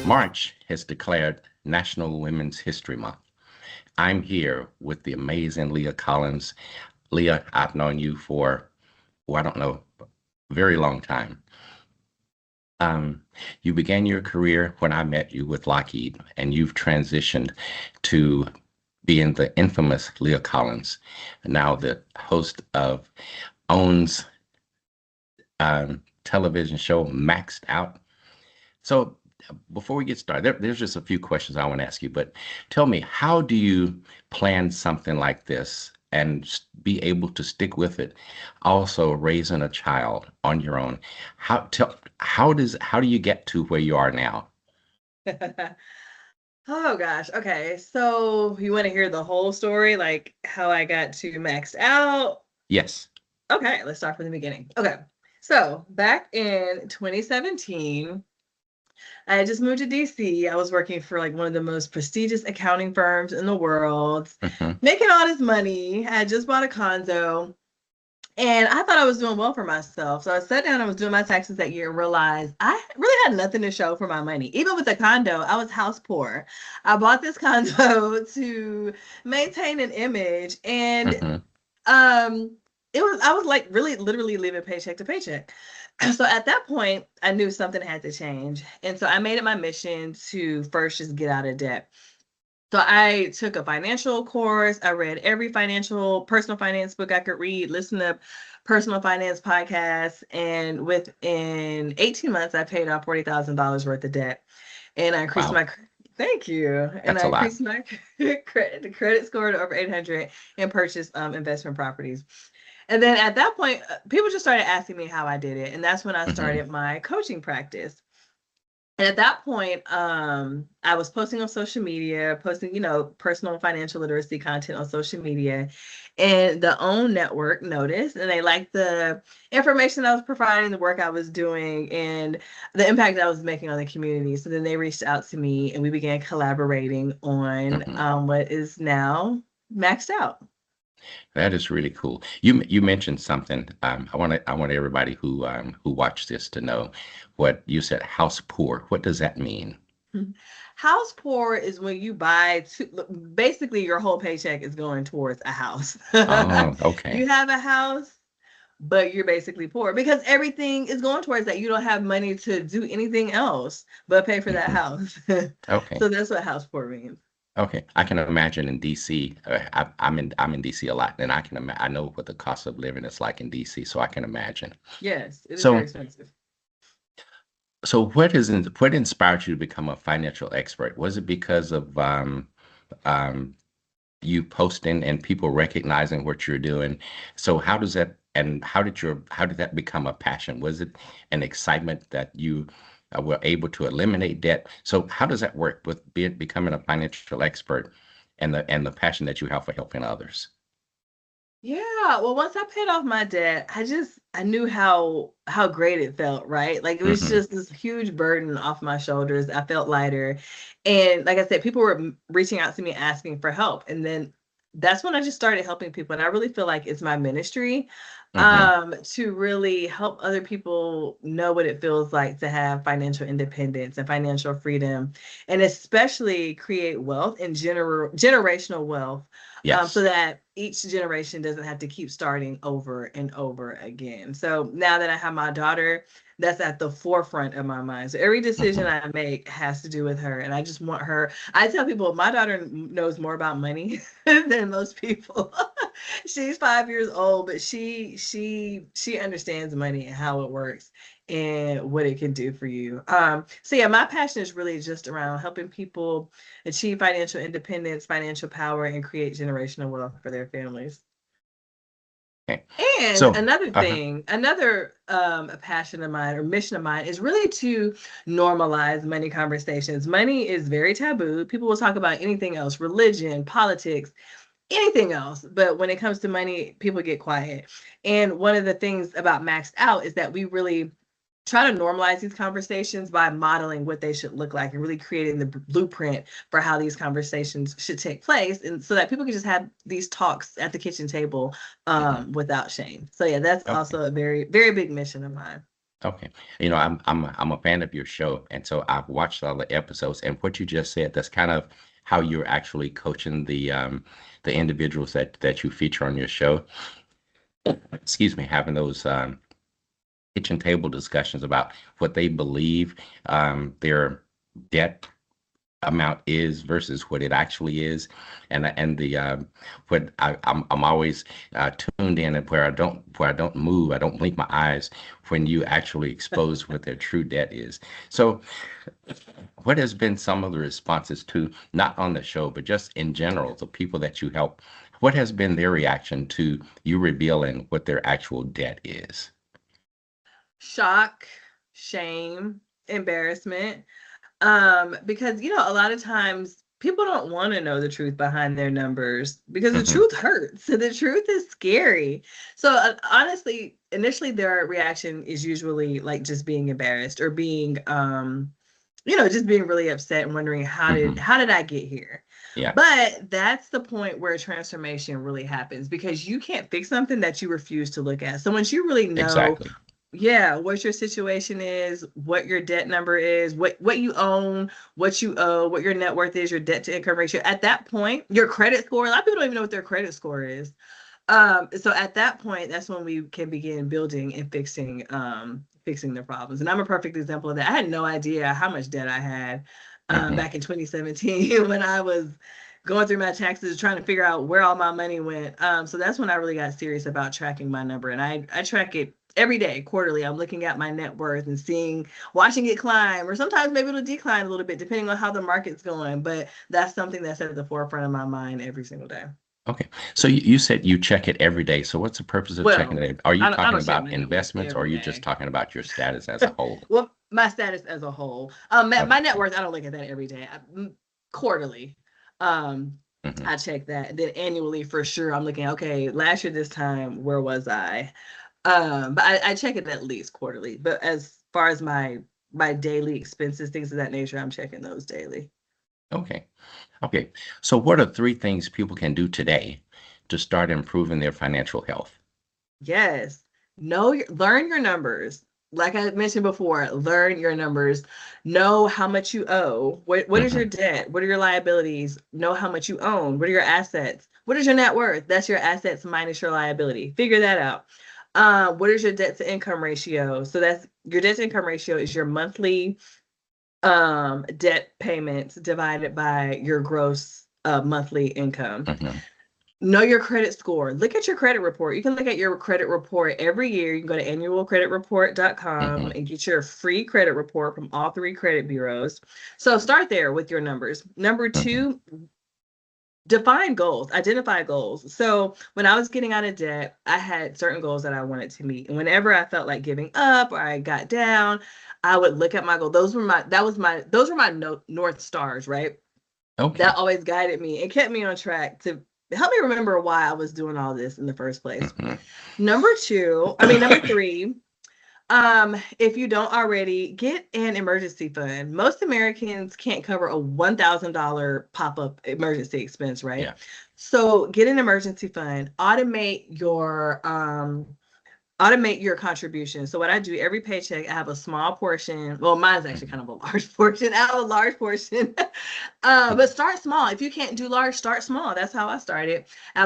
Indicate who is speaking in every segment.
Speaker 1: March has declared National Women's History Month. I'm here with the amazing Leah Collins. Leah, I've known you for, well, I don't know, a very long time. Um, you began your career when I met you with Lockheed, and you've transitioned to being the infamous Leah Collins, now the host of OWN's television show Maxed Out. So before we get started, there's just a few questions I want to ask you, but tell me, how do you plan something like this and be able to stick with it? Also, raising a child on your own. How do you get to where you are now?
Speaker 2: Oh gosh. Okay. So you want to hear the whole story, like how I got to maxed out?
Speaker 1: Yes.
Speaker 2: Okay, let's start from the beginning. Okay. So back in 2017, I had just moved to DC. I was working for like one of the most prestigious accounting firms in the world,
Speaker 1: Hmm.
Speaker 2: making all this money. I had just bought a condo. And I thought I was doing well for myself. So I sat down, I was doing my taxes that year and realized I really had nothing to show for my money. Even with the condo, I was house poor. I bought this condo to maintain an image and
Speaker 1: Hmm.
Speaker 2: um I was like really literally living paycheck to paycheck. So at that point, I knew something had to change. And so I made it my mission to first just get out of debt. So I took a financial course. I read every financial personal finance book I could read, listen to personal finance podcasts, and within 18 months, I paid off $40,000 worth of debt. And I increased
Speaker 1: Wow,
Speaker 2: my thank you. And
Speaker 1: that's
Speaker 2: I
Speaker 1: a lot.
Speaker 2: increased my credit score to over 800 and purchased investment properties. And then at that point, people just started asking me how I did it. And that's when I
Speaker 1: Hmm.
Speaker 2: started my coaching practice. And at that point, I was posting on social media, posting, personal financial literacy content on social media. And the OWN network noticed and they liked the information I was providing, the work I was doing, and the impact I was making on the community. So then they reached out to me and we began collaborating on
Speaker 1: Hmm.
Speaker 2: what is now maxed out.
Speaker 1: That is really cool. You mentioned something. I want everybody who watched this to know what you said. House poor. What does that mean?
Speaker 2: House poor is when you basically your whole paycheck is going towards a house.
Speaker 1: Oh, okay.
Speaker 2: You have a house, but you're basically poor because everything is going towards that. You don't have money to do anything else but pay for that
Speaker 1: Hmm.
Speaker 2: house.
Speaker 1: Okay.
Speaker 2: So that's what house poor means.
Speaker 1: Okay. I can imagine in DC. I'm in DC a lot, and I know what the cost of living is like in DC, so I can imagine.
Speaker 2: Yes, it is very
Speaker 1: So
Speaker 2: expensive.
Speaker 1: what inspired you to become a financial expert? Was it because of um, you posting and people recognizing what you're doing? So how does that and how did that become a passion? Was it an excitement that you were able to eliminate debt? So how does that work with becoming a financial expert and the passion that you have for helping others?
Speaker 2: Yeah, well, once I paid off my debt, I knew how great it felt, right? Like it was
Speaker 1: Hmm.
Speaker 2: just this huge burden off my shoulders. I felt lighter. And like I said, people were reaching out to me asking for help. And then that's when I just started helping people. And I really feel like it's my ministry
Speaker 1: Hmm.
Speaker 2: to really help other people know what it feels like to have financial independence and financial freedom, and especially create wealth and generational wealth so
Speaker 1: Yes.
Speaker 2: that each generation doesn't have to keep starting over and over again. So now that I have my daughter, that's at the forefront of my mind. So every decision
Speaker 1: Hmm.
Speaker 2: I make has to do with her. And I just want her. I tell people my daughter knows more about money than most people. She's 5 years old, but she understands money and how it works and what it can do for you. So yeah, my passion is really just around helping people achieve financial independence, financial power, and create generational wealth for their families.
Speaker 1: Okay.
Speaker 2: And
Speaker 1: So,
Speaker 2: another thing, another a passion of mine or mission of mine is really to normalize money conversations. Money is very taboo. People will talk about anything else, religion, politics, anything else. But when it comes to money, people get quiet. And one of the things about Maxed Out is that we really try to normalize these conversations by modeling what they should look like and really creating the blueprint for how these conversations should take place, and so that people can just have these talks at the kitchen table
Speaker 1: mhm.
Speaker 2: without shame. So yeah, that's
Speaker 1: Okay.
Speaker 2: also a very very big mission of mine.
Speaker 1: Okay. I'm a fan of your show, and so I've watched all the episodes. And what you just said, that's kind of how you're actually coaching the individuals that you feature on your show. Excuse me, having those kitchen table discussions about what they believe their debt amount is versus what it actually is, and the what I'm always tuned in, and where I don't move, I don't blink my eyes when you actually expose what their true debt is. So, what has been some of the responses to, not on the show, but just in general, the people that you help? What has been their reaction to you revealing what their actual debt is?
Speaker 2: Shock, shame, embarrassment. Because a lot of times people don't want to know the truth behind their numbers because the
Speaker 1: Hmm.
Speaker 2: truth hurts. The truth is scary. So honestly, initially their reaction is usually like just being embarrassed or being just being really upset and wondering
Speaker 1: Hmm.
Speaker 2: how did I get here?
Speaker 1: Yeah,
Speaker 2: But that's the point where transformation really happens because you can't fix something that you refuse to look at. So once you really know,
Speaker 1: exactly.
Speaker 2: yeah, what your situation is, what your debt number is, what you own, what you owe, what your net worth is, your debt to income ratio. At that point, your credit score, a lot of people don't even know what their credit score is. So at that point, that's when we can begin building and fixing the problems. And I'm a perfect example of that. I had no idea how much debt I had
Speaker 1: Hmm.
Speaker 2: back in 2017 when I was going through my taxes, trying to figure out where all my money went. So that's when I really got serious about tracking my number. And I track it every day, quarterly. I'm looking at my net worth and watching it climb, or sometimes maybe it'll decline a little bit depending on how the market's going. But that's something that's at the forefront of my mind every single day.
Speaker 1: Okay. So you said you check it every day. So what's the purpose of checking
Speaker 2: Well,
Speaker 1: it? Are you
Speaker 2: I
Speaker 1: talking
Speaker 2: don't check
Speaker 1: about
Speaker 2: my net worth
Speaker 1: investments, or are
Speaker 2: every
Speaker 1: you just
Speaker 2: day.
Speaker 1: talking about your status as a whole?
Speaker 2: Well, my status as a whole.
Speaker 1: Okay.
Speaker 2: My net worth, I don't look at that every day. Quarterly. Um,
Speaker 1: Hmm.
Speaker 2: I check that. And then annually for sure, I'm looking, okay, last year this time, where was I? But I check it at least quarterly. But as far as my daily expenses, things of that nature, I'm checking those daily.
Speaker 1: Okay. Okay. So what are three things people can do today to start improving their financial health?
Speaker 2: Yes. Learn your numbers. Like I mentioned before, learn your numbers. Know how much you owe. What is your
Speaker 1: Hmm.
Speaker 2: debt? What are your liabilities? Know how much you own. What are your assets? What is your net worth? That's your assets minus your liability. Figure that out. What is your debt to income ratio? So that's your debt to income ratio is your monthly debt payments divided by your gross monthly income.
Speaker 1: Hmm.
Speaker 2: Know your credit score. Look at your credit report. You can look at your credit report every year. You can go to annualcreditreport.com
Speaker 1: Hmm.
Speaker 2: and get your free credit report from all three credit bureaus. So start there with your numbers. Number
Speaker 1: Hmm.
Speaker 2: two, define goals, identify goals. So when I was getting out of debt, I had certain goals that I wanted to meet. And whenever I felt like giving up or I got down, I would look at my goal. Those were my North Stars, right? That
Speaker 1: Okay.
Speaker 2: always guided me and kept me on track to help me remember why I was doing all this in the first place.
Speaker 1: Hmm.
Speaker 2: Number three, if you don't already, get an emergency fund. Most Americans can't cover a $1,000 pop-up emergency expense, right?
Speaker 1: Yeah.
Speaker 2: So get an emergency fund, automate your contribution. So what I do every paycheck, I have a small portion. Well, mine's actually
Speaker 1: Hmm.
Speaker 2: kind of a large portion. I have a large portion. But start small. If you can't do large, start small. That's how I started. I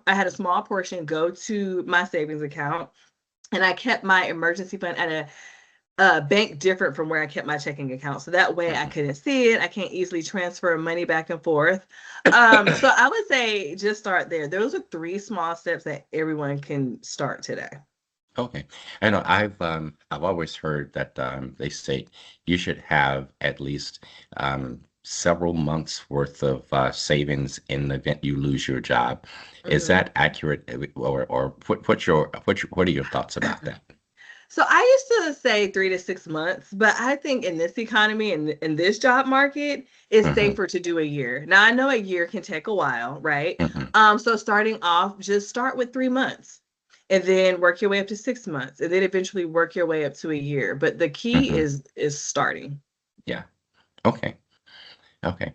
Speaker 2: had a small portion go to my savings account, and I kept my emergency fund at a bank different from where I kept my checking account. So that way I
Speaker 1: Hmm.
Speaker 2: couldn't see it. I can't easily transfer money back and forth. So I would say just start there. Those are three small steps that everyone can start today.
Speaker 1: Okay. I know I've always heard that they say you should have at least several months worth of savings in the event you lose your job. Is
Speaker 2: Mhm.
Speaker 1: that accurate, or what are your thoughts about that?
Speaker 2: So I used to say 3 to 6 months, but I think in this economy and in this job market, it's
Speaker 1: Hmm.
Speaker 2: safer to do a year. Now I know a year can take a while, right?
Speaker 1: Hmm.
Speaker 2: So starting off, just start with 3 months and then work your way up to 6 months and then eventually work your way up to a year. But the key
Speaker 1: Hmm.
Speaker 2: is starting.
Speaker 1: Yeah. Okay. Okay.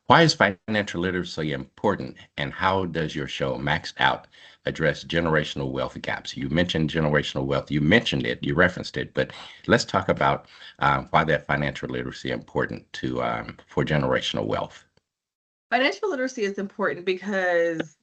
Speaker 1: Why is financial literacy important, and how does your show Maxed Out address generational wealth gaps. You mentioned generational wealth. You mentioned it. You referenced it. But let's talk about why that financial literacy is important to for generational wealth.
Speaker 2: Financial literacy is important because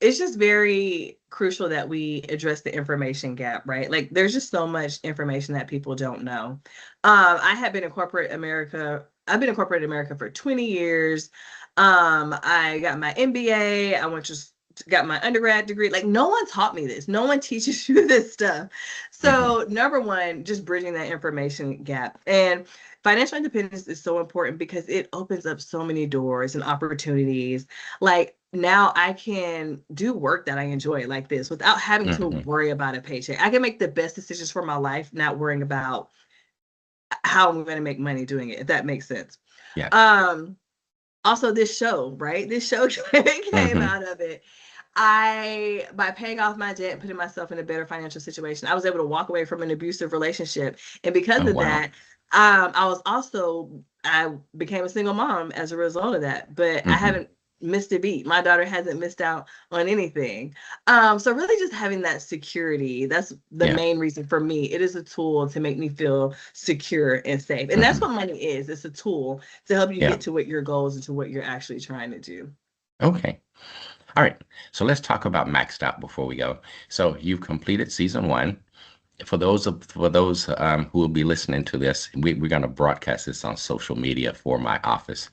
Speaker 2: it's just very crucial that we address the information gap, right? Like there's just so much information that people don't know. I have been in corporate America. I've been in corporate America for 20 years. I got my MBA. I went just got my undergrad degree. Like no one taught me this. No one teaches you this stuff. So number one, just bridging that information gap. And financial independence is so important because it opens up so many doors and opportunities. Like now I can do work that I enjoy like this without having to worry about a paycheck. I can make the best decisions for my life, not worrying about how I'm going to make money doing it, if that makes sense.
Speaker 1: Yeah.
Speaker 2: Also this show, right? This show came out of it. By paying off my debt and putting myself in a better financial situation, I was able to walk away from an abusive relationship. And because
Speaker 1: Oh,
Speaker 2: of
Speaker 1: wow.
Speaker 2: that, I became a single mom as a result of that, but I haven't missed a beat. My daughter hasn't missed out on anything. So really just having that security, that's the main reason for me. It is a tool to make me feel secure and safe. And that's what money is. It's a tool to help you get to what your goals and to what you're actually trying to do.
Speaker 1: Okay. All right. So let's talk about Maxed Out before we go. So you've completed season one. For those who will be listening to this, we're going to broadcast this on social media for my office.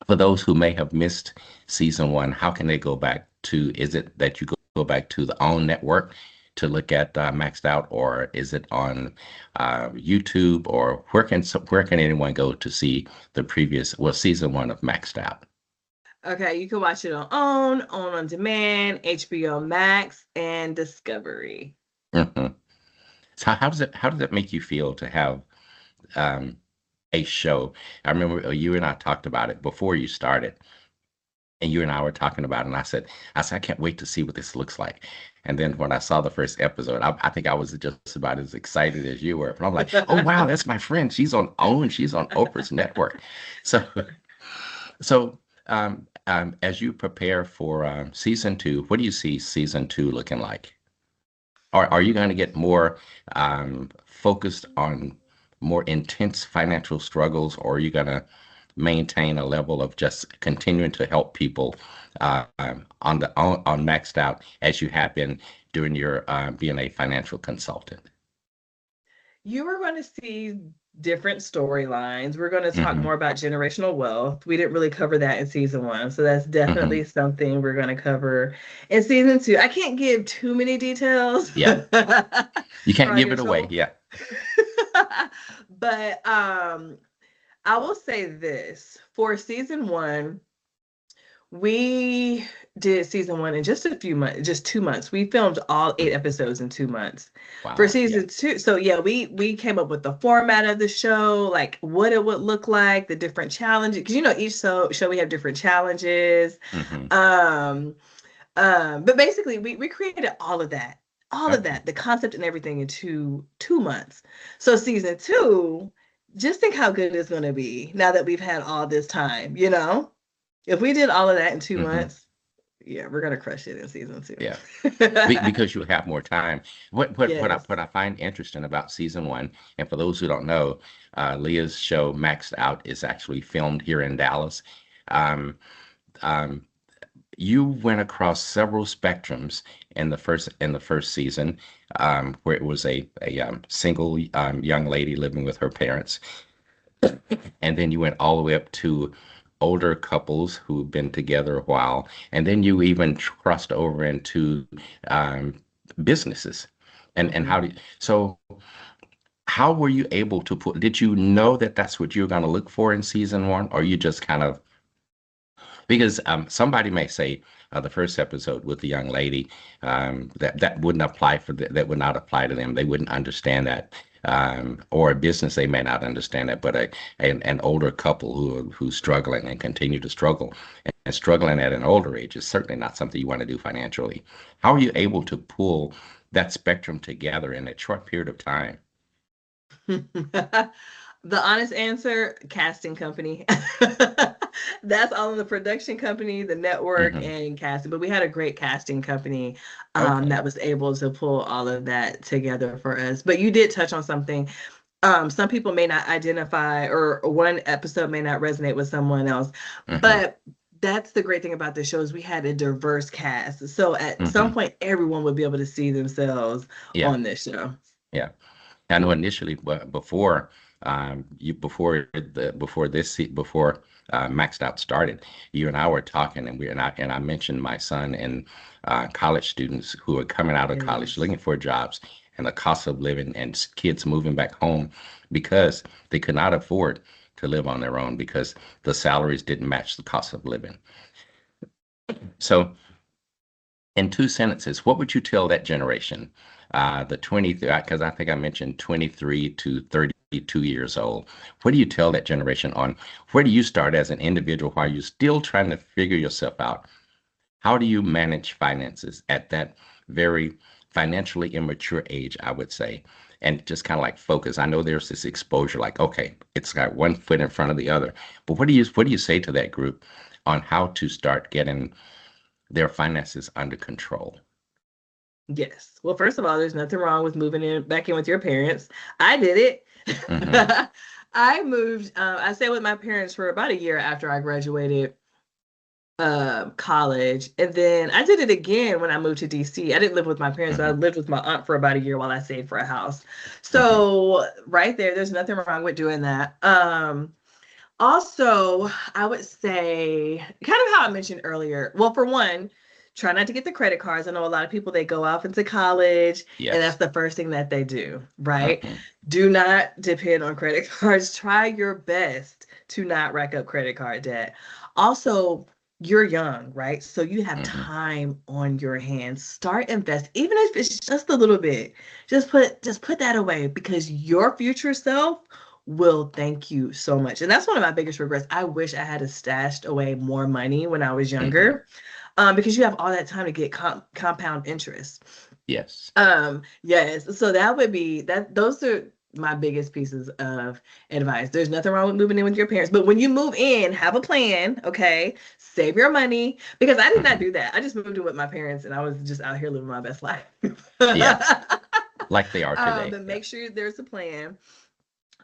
Speaker 1: For those who may have missed season one, how can they go back to? Is it that you go back to the OWN network to look at Maxed Out, or is it on YouTube, or where can anyone go to see the previous season one of Maxed Out?
Speaker 2: Okay, you can watch it on OWN, OWN on Demand, HBO Max, and Discovery.
Speaker 1: So how does it make you feel to have a show? I remember you and I talked about it before you started, and you and I were talking about it, and I can't wait to see what this looks like. And then when I saw the first episode, I think I was just about as excited as you were. And I'm like, oh wow, that's my friend. She's on OWN. She's on Oprah's network. So as you prepare for season two, what do you see season two looking like? Are you going to get more focused on more intense financial struggles, or are you going to maintain a level of just continuing to help people on Maxed Out as you have been during your being a financial consultant?
Speaker 2: You are going to see different storylines. We're going to talk more about generational wealth. We didn't really cover that in season one. So that's definitely something we're going to cover in season two. I can't give too many details.
Speaker 1: Yeah. You can't give it away. Yeah.
Speaker 2: But I will say this. For season one, we did season one in just a few months, just 2 months. We filmed all 8 episodes in 2 months.
Speaker 1: Wow.
Speaker 2: For season two. So yeah, we came up with the format of the show, like what it would look like, the different challenges. Because each show we have different challenges. But basically we created all of that, the concept and everything in two months. So season two, just think how good it's gonna be now that we've had all this time, If we did all of that in 2 months, yeah, we're gonna crush it in season two.
Speaker 1: Yeah, because you have more time. What I find interesting about season one, and for those who don't know, Leah's show Maxed Out is actually filmed here in Dallas. You went across several spectrums in the first season, where it was a single young lady living with her parents, and then you went all the way up to older couples who've been together a while, and then you even crossed over into businesses. And how were you able to did you know that that's what you're going to look for in season one, or you just kind of, because somebody may say the first episode with the young lady, that wouldn't apply that would not apply to them. They wouldn't understand that. Or a business, they may not understand that, but an older couple who's struggling and continue to struggle, and struggling at an older age is certainly not something you want to do financially. How are you able to pull that spectrum together in a short period of time?
Speaker 2: The honest answer, casting company. That's all in the production company, the network,
Speaker 1: Hmm.
Speaker 2: and casting. But we had a great casting company
Speaker 1: Okay.
Speaker 2: that was able to pull all of that together for us. But you did touch on something. Some people may not identify, or one episode may not resonate with someone else.
Speaker 1: Hmm.
Speaker 2: But that's the great thing about the show is we had a diverse cast. So at some
Speaker 1: Hmm.
Speaker 2: point, everyone would be able to see themselves
Speaker 1: Yeah.
Speaker 2: on this show.
Speaker 1: Yeah. I know initially, but before before Maxed Out started, you and I were talking, and I mentioned my son and college students who are coming out of college
Speaker 2: Yes.
Speaker 1: looking for jobs, and the cost of living, and kids moving back home because they could not afford to live on their own because the salaries didn't match the cost of living. So in two sentences, what would you tell that generation, the 20, because I think I mentioned 23 to 32 years old. What do you tell that generation on where do you start as an individual while you're still trying to figure yourself out? How do you manage finances at that very financially immature age, I would say, and just kind of like focus? I know there's this exposure, like, okay, it's got one foot in front of the other, but what do you say to that group on how to start getting their finances under control?
Speaker 2: Yes. Well, first of all, there's nothing wrong with moving in back in with your parents. I did
Speaker 1: Hmm.
Speaker 2: it. I moved. I stayed with my parents for about a year after I graduated college, and then I did it again when I moved to DC. I didn't live with my parents, but I
Speaker 1: Hmm.
Speaker 2: lived with my aunt for about a year while I saved for a house.
Speaker 1: Hmm.
Speaker 2: So right there, there's nothing wrong with doing that. Also, I would say kind of how I mentioned earlier. Well, for one, try not to get the credit cards. I know a lot of people they go off into college and that's
Speaker 1: Yes.
Speaker 2: the first thing that they do, right?
Speaker 1: Hmm.
Speaker 2: Do not depend on credit cards. Try your best to not rack up credit card debt. Also, you're young, right? So you have
Speaker 1: Hmm.
Speaker 2: time on your hands. Start invest, even if it's just a little bit. Just put that away because your future self will thank you so much. And that's one of my biggest regrets. I wish I had stashed away more money when I was
Speaker 1: Hmm.
Speaker 2: younger, because you have all that time to get compound interest.
Speaker 1: Yes.
Speaker 2: Yes. So that would be that. Those are my biggest pieces of advice. There's nothing wrong with moving in with your parents, but when you move in, have a plan. Okay, save your money because I did not
Speaker 1: Hmm.
Speaker 2: do that. I just moved in with my parents, and I was just out here living my best life.
Speaker 1: Yeah. Like they are today.
Speaker 2: But
Speaker 1: Yeah.
Speaker 2: make sure there's a plan.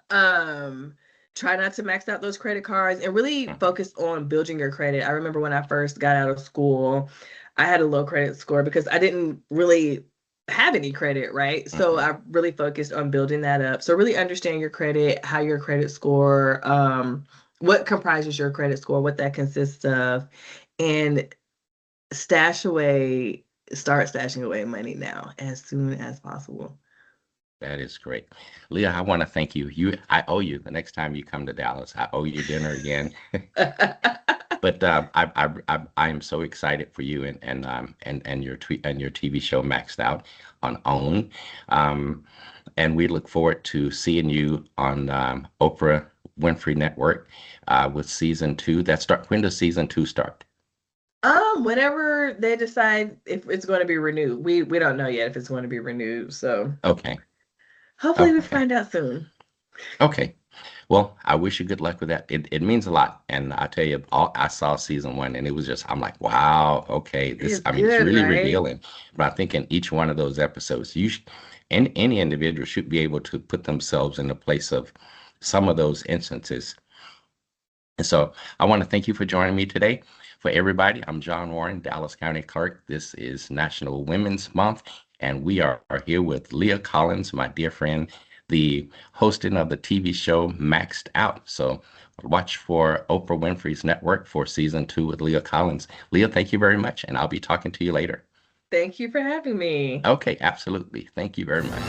Speaker 2: um Try not to max out those credit cards and really
Speaker 1: Hmm.
Speaker 2: focus on building your credit. I remember when I first got out of school, I had a low credit score because I didn't really have any credit, right? So
Speaker 1: Hmm.
Speaker 2: I really focused on building that up. So really understand your credit, how your credit score, what comprises your credit score, what that consists of, and stash away, start stashing away money now as soon as possible.
Speaker 1: That is great. Leah, I want to thank you. I owe you the next time you come to Dallas. I owe you dinner again. But I am so excited for you and your tweet and your TV show Maxed Out on OWN. Um, and we look forward to seeing you on Oprah Winfrey Network with season two. When does season two start?
Speaker 2: Whenever they decide if it's going to be renewed, we don't know yet if it's going to be renewed. So
Speaker 1: Okay.
Speaker 2: hopefully we
Speaker 1: Okay.
Speaker 2: find out soon.
Speaker 1: Okay. Well, I wish you good luck with that. It means a lot. And I tell you, I saw season one and it was just, I'm like, wow, okay,
Speaker 2: It's
Speaker 1: I mean, it's
Speaker 2: good,
Speaker 1: really
Speaker 2: right?
Speaker 1: revealing. But I think in each one of those episodes, any individual should be able to put themselves in the place of some of those instances. And so I want to thank you for joining me today. For everybody, I'm John Warren, Dallas County Clerk. This is National Women's Month, and we are here with Leah Collins, my dear friend, the hosting of the TV show Maxed Out. So watch for Oprah Winfrey's Network for season two with Leah Collins. Leah, thank you very much, and I'll be talking to you later.
Speaker 2: Thank you for having me.
Speaker 1: Okay, absolutely. Thank you very much.